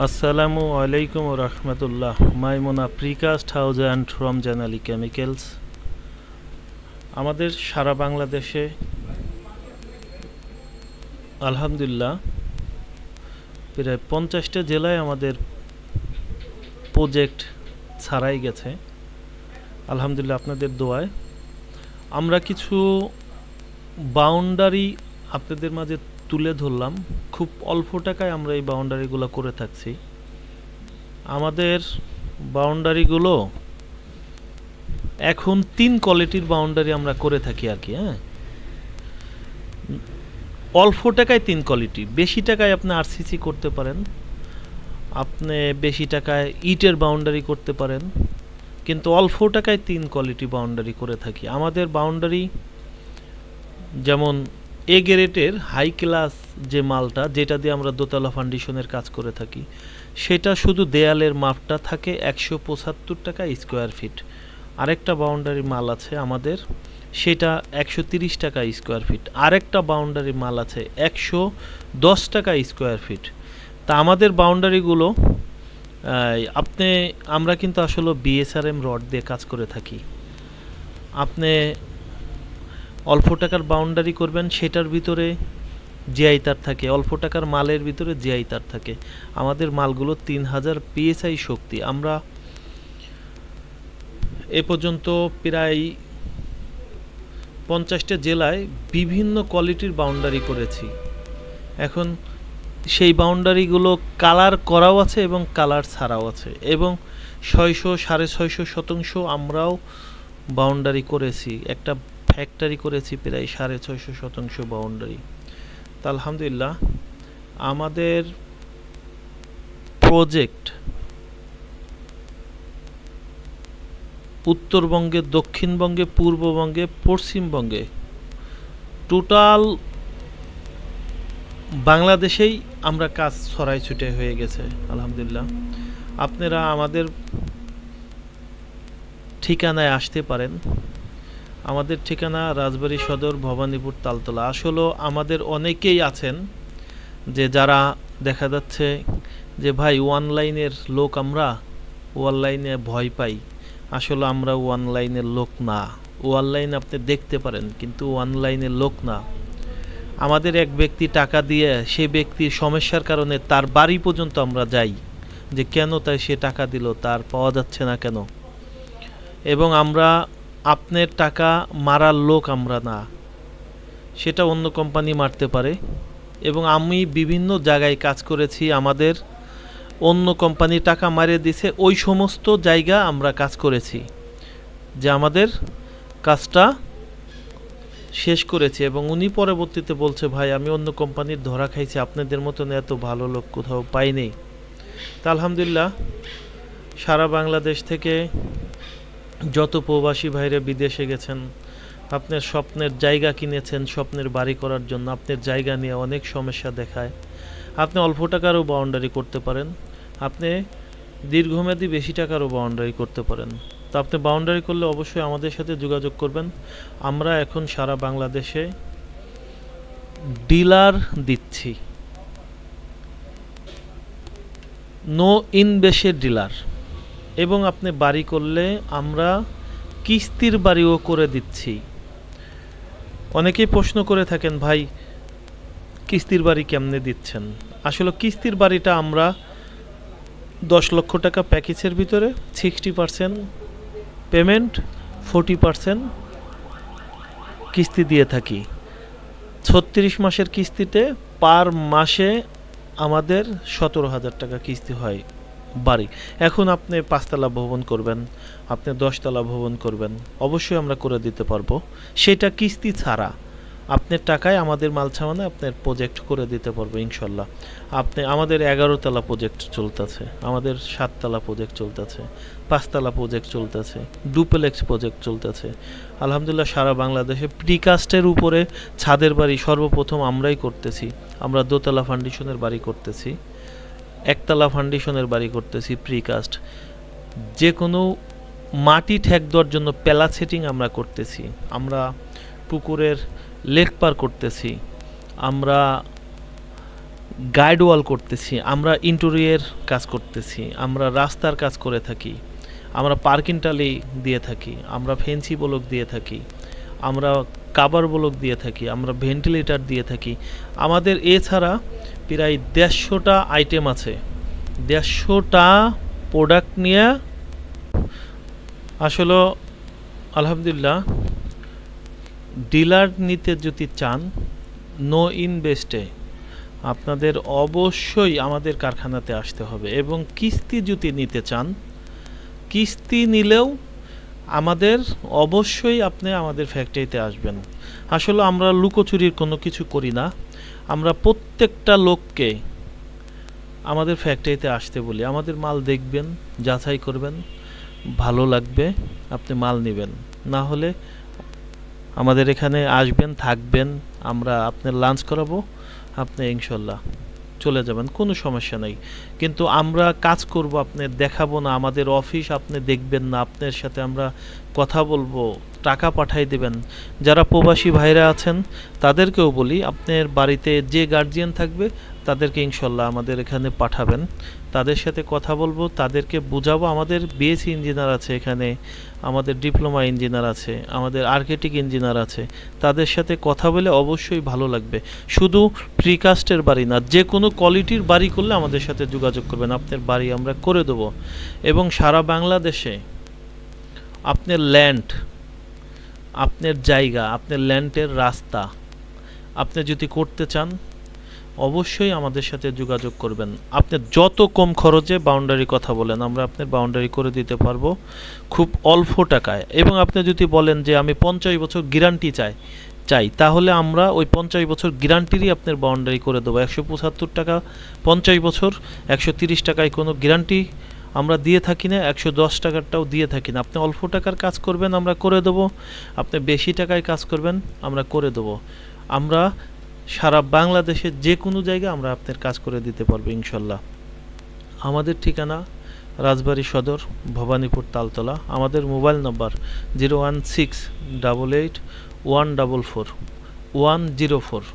আসসালামু আলাইকুম রহমতুল্লাহ। Maimuna precast house and Ramzan Ali chemicals. আমাদের সারা বাংলাদেশে আলহামদুলিল্লাহ প্রায় 50টা জেলায় আমাদের প্রজেক্ট ছাড়াই গেছে। আলহামদুলিল্লাহ আপনাদের দোয়ায় আমরা কিছু বাউন্ডারি আপনাদের মাঝে তুলে ধরলাম। খুব অল্প টাকায় আমরা এই বাউন্ডারিগুলো করে থাকছি। আমাদের বাউন্ডারিগুলো এখন 3 কোয়ালিটির বাউন্ডারি আমরা করে থাকি আর কি। অল্প টাকায় 3 কোয়ালিটি, বেশি টাকায় আপনি আরসিসি করতে পারেন, আপনি বেশি টাকায় ইটের বাউন্ডারি করতে পারেন, কিন্তু অল্প টাকায় 3 কোয়ালিটি বাউন্ডারি করে থাকি। আমাদের বাউন্ডারি যেমন এ গ্রেডের হাই ক্লাস যে মালটা, যেটা দিয়ে আমরা দোতলা ফাউন্ডেশনের কাজ করে থাকি, সেটা শুধু দেয়ালের মাপটা থাকে 175 টাকা স্কোয়ার ফিট। আরেকটা বাউন্ডারি মাল আছে আমাদের, সেটা 130 টাকা স্কোয়ার ফিট। আরেকটা বাউন্ডারি মাল আছে 110 টাকা স্কোয়ার ফিট। তা আমাদের বাউন্ডারিগুলো আমরা কিন্তু আসলে বিএসআরএম রড দিয়ে কাজ করে থাকি। আপনি অল্প টাকার বাউন্ডারি করবেন, সেটার ভিতরে জিআই তার থাকে, অল্প টাকার মালের ভিতরে জিআই তার থাকে। আমাদের মালগুলো 3000 পিএসআই শক্তি। আমরা এ পর্যন্ত প্রায় 50টা জেলায় বিভিন্ন কোয়ালিটির বাউন্ডারি করেছি। এখন সেই বাউন্ডারিগুলো কালার করাও আছে এবং কালার ছাড়াও আছে, এবং 600 650 শতাংশ আমরাও বাউন্ডারি করেছি। একটা ফ্যাক্টরি করেছি প্রায় 650 শতাংশ বাউন্ডারি। তা আলহামদুলিল্লাহ আমাদের প্রজেক্ট উত্তরবঙ্গে, দক্ষিণবঙ্গে, পূর্ববঙ্গে, পশ্চিমবঙ্গে, টোটাল বাংলাদেশেই আমরা কাজ ছড়াই ছুটে হয়ে গেছে আলহামদুলিল্লাহ। আপনারা আমাদের ঠিকানায় আসতে পারেন। আমাদের ঠিকানা রাজবাড়ী সদর, ভবানীপুর, তালতলা। আসলে আমাদের অনেকেই আছেন যে যারা দেখা যাচ্ছে যে ভাই অনলাইনের লোক, আমরা অনলাইনে ভয় পাই। আসলে আমরা অনলাইনের লোক না। অনলাইন আপনি দেখতে পারেন, কিন্তু অনলাইনের লোক না। আমাদের এক ব্যক্তি টাকা দিয়ে, সে ব্যক্তির সমস্যার কারণে তার বাড়ি পর্যন্ত আমরা যাই, যে কেন তাই সে টাকা দিল, তার পাওয়া যাচ্ছে না কেন। এবং আমরা আপনার টাকা মারার লোক আমরা না, সেটা অন্য কোম্পানি মারতে পারে। এবং আমি বিভিন্ন জায়গায় কাজ করেছি, আমাদের অন্য কোম্পানি টাকা মারিয়ে দিছে, ওই সমস্ত জায়গা আমরা কাজ করেছি, যে আমাদের কাজটা শেষ করেছি। এবং উনি পরবর্তীতে বলছে, ভাই আমি অন্য কোম্পানির ধরা খাইছি, আপনাদের মতন এত ভালো লোক কোথাও পাইনি। তা আলহামদুলিল্লাহ সারা বাংলাদেশ থেকে যত প্রবাসী ভাইরা বিদেশে গেছেন, আপনার স্বপ্নের জায়গা কিনেছেন স্বপ্নের বাড়ি করার জন্য, আপনার জায়গা নিয়ে অনেক সমস্যা দেখায়। আপনি অল্প টাকারও বাউন্ডারি করতে পারেন, আপনি দীর্ঘমেয়াদী বেশি টাকারও বাউন্ডারি করতে পারেন। তো আপনি বাউন্ডারি করলে অবশ্যই আমাদের সাথে যোগাযোগ করবেন। আমরা এখন সারা বাংলাদেশে ডিলার দিচ্ছি, নো ইনভেস্টের ডিলার। এবং আপনি বাড়ি করলে আমরা কিস্তির বাড়িও করে দিচ্ছি। অনেকেই প্রশ্ন করে থাকেন, ভাই কিস্তির বাড়ি কেমনে দিচ্ছেন। আসলে কিস্তির বাড়িটা আমরা 10 লক্ষ টাকা প্যাকেজের ভিতরে 60% পেমেন্ট, 40% কিস্তি দিয়ে থাকি। 36 মাসের কিস্তিতে পার মাসে আমাদের 17,000 টাকা কিস্তি হয় বাড়ি। এখন আপনি 5তলা ভবন করবেন, আপনি 10তলা ভবন করবেন, অবশ্যই আমরা করে দিতে পারবো, সেটা কিস্তি ছাড়া। আপনার টাকায় আমাদের মাল ছামানে আপনার প্রজেক্ট করে দিতে পারবো ইনশাল্লাহ। আমাদের 11তলা প্রজেক্ট চলতেছে, আমাদের 7তলা প্রজেক্ট চলতেছে, 5তলা প্রজেক্ট চলতেছে, ডুপ্লেক্স প্রজেক্ট চলতেছে। আলহামদুলিল্লাহ সারা বাংলাদেশে প্রিকাস্টের উপরে ছাদের বাড়ি সর্বপ্রথম আমরাই করতেছি। আমরা দোতলা ফাউন্ডেশনের বাড়ি করতেছি, একতলা ফাউন্ডেশনের বাড়ি করতেছি প্রিকাস্ট। যে কোনো মাটি ঠেক দেওয়ার জন্য প্যালা সেটিং আমরা করতেছি, আমরা পুকুরের লেক পার করতেছি, আমরা গাইড ওয়াল করতেছি, আমরা ইন্টেরিয়র কাজ করতেছি, আমরা রাস্তার কাজ করে থাকি, আমরা পার্কিং টালি দিয়ে থাকি, আমরা ফেন্সি ব্লক দিয়ে থাকি, আমরা কাভার ব্লক দিয়ে থাকি, আমরা ভেন্টিলেটর দিয়ে থাকি। আমাদের এছাড়া প্রায় ১৫০টা আইটেম আছে, ১৫০টা প্রোডাক্ট নিয়ে আসলে আলহামদুলিল্লাহ ডিলার নিতে যদি চান নো ইনভেস্টে আপনাদের অবশ্যই আমাদের কারখানাতে আসতে হবে। এবং কিস্তি যদি নিতে চান, কিস্তি নিলেও আমাদের অবশ্যই আপনি আমাদের ফ্যাক্টরিতে আসবেন। আসলে আমরা লুকোচুরির কোনো কিছু করি না, আমরা প্রত্যেকটা লোককে আমাদের ফ্যাক্টরিতে আসতে বলি। আমাদের মাল দেখবেন, যাচাই করবেন, ভালো লাগবে আপনি মাল নেবেন, না হলে আমাদের এখানে আসবেন, থাকবেন, আমরা আপনার লাঞ্চ করাবো, আপনি ইনশাল্লাহ চলে যাবেন, কোনো সমস্যা নাই। কিন্তু আমরা কাজ করব, আপনি দেখাবো না, আমাদের অফিস আপনি দেখবেন না, আপনার সাথে আমরা কথা বলবো, টাকা পাঠাই দেবেন। যারা প্রবাসী ভাইরা আছেন তাদেরকেও বলি, আপনার বাড়িতে যে গার্জিয়ান থাকবে তাদেরকে ইনশাল্লাহ আমাদের এখানে পাঠাবেন, তাদের সাথে কথা বলবো, তাদেরকে বুঝাবো। আমাদের বিএসসি ইঞ্জিনিয়ার আছে এখানে, আমাদের ডিপ্লোমা ইঞ্জিনিয়ার আছে, আমাদের আর্কিটেক্ট ইঞ্জিনিয়ার আছে, তাদের সাথে কথা বলে অবশ্যই ভালো লাগবে। শুধু প্রিকাস্টের বাড়ি না, যে কোনো কোয়ালিটির বাড়ি করলে আমাদের সাথে যোগাযোগ করবেন, আপনার বাড়ি আমরা করে দেবো। এবং সারা বাংলাদেশে আপনার ল্যান্ড, আপনার জায়গা, আপনার ল্যান্ডের রাস্তা আপনি যদি করতে চান অবশ্যই আমাদের সাথে যোগাযোগ করবেন। আপনি যত কম খরচে বাউন্ডারি কথা বলেন, আমরা আপনার বাউন্ডারি করে দিতে পারবো খুব অল্প টাকায়। এবং আপনি যদি বলেন যে আমি 50 বছর গ্যারান্টি চাই, তাহলে আমরা ওই 50 বছর গ্যারান্টিরই আপনার বাউন্ডারি করে দেবো। 175 টাকা 50 বছর, 130 টাকায় কোনো গ্যারান্টি আমরা দিয়ে থাকি না, 110 টাকারটাও দিয়ে থাকি না। আপনি অল্প টাকার কাজ করবেন, আমরা করে দেবো। আপনি বেশি টাকায় কাজ করবেন, আমরা করে দেবো। আমরা সারা বাংলাদেশের যে কোনো জায়গায় আমরা আপনার কাজ করে দিতে পারবো ইনশাল্লাহ। আমাদের ঠিকানা রাজবাড়ী সদর, ভবানীপুর তালতলা। আমাদের মোবাইল নম্বর 01688144104।